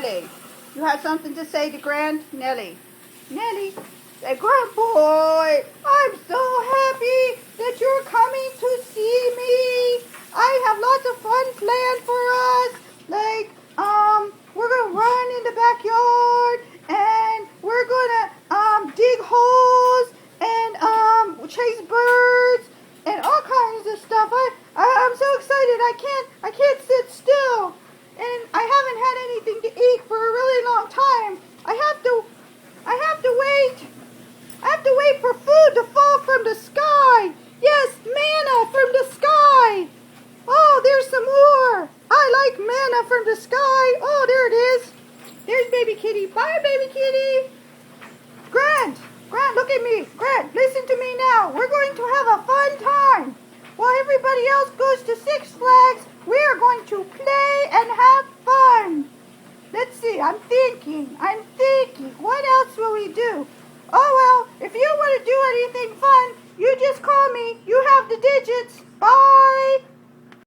Nellie. You have something to say to Grand? Nellie. Nellie. Say, Grand boy, I'm so happy that you're coming to see me. I have lots of fun planned for us. Like, we're going to run in the backyard and we're going to dig holes and chase birds and all kinds of stuff. I'm so excited. I can't sit still. And I haven't had anything to eat for a really long time. I have to wait. I have to wait for food to fall from the sky. Yes, manna from the sky. Oh, there's some more. I like manna from the sky. Oh, there it is. There's baby kitty. Bye, baby kitty. Grant, look at me. Grant, listen to me now. We're going to have a fun time. While everybody else goes to Six Flags, we are going to play and have fun. Let's see, I'm thinking. What else will we do? Oh, well, if you want to do anything fun, you just call me. You have the digits. Bye.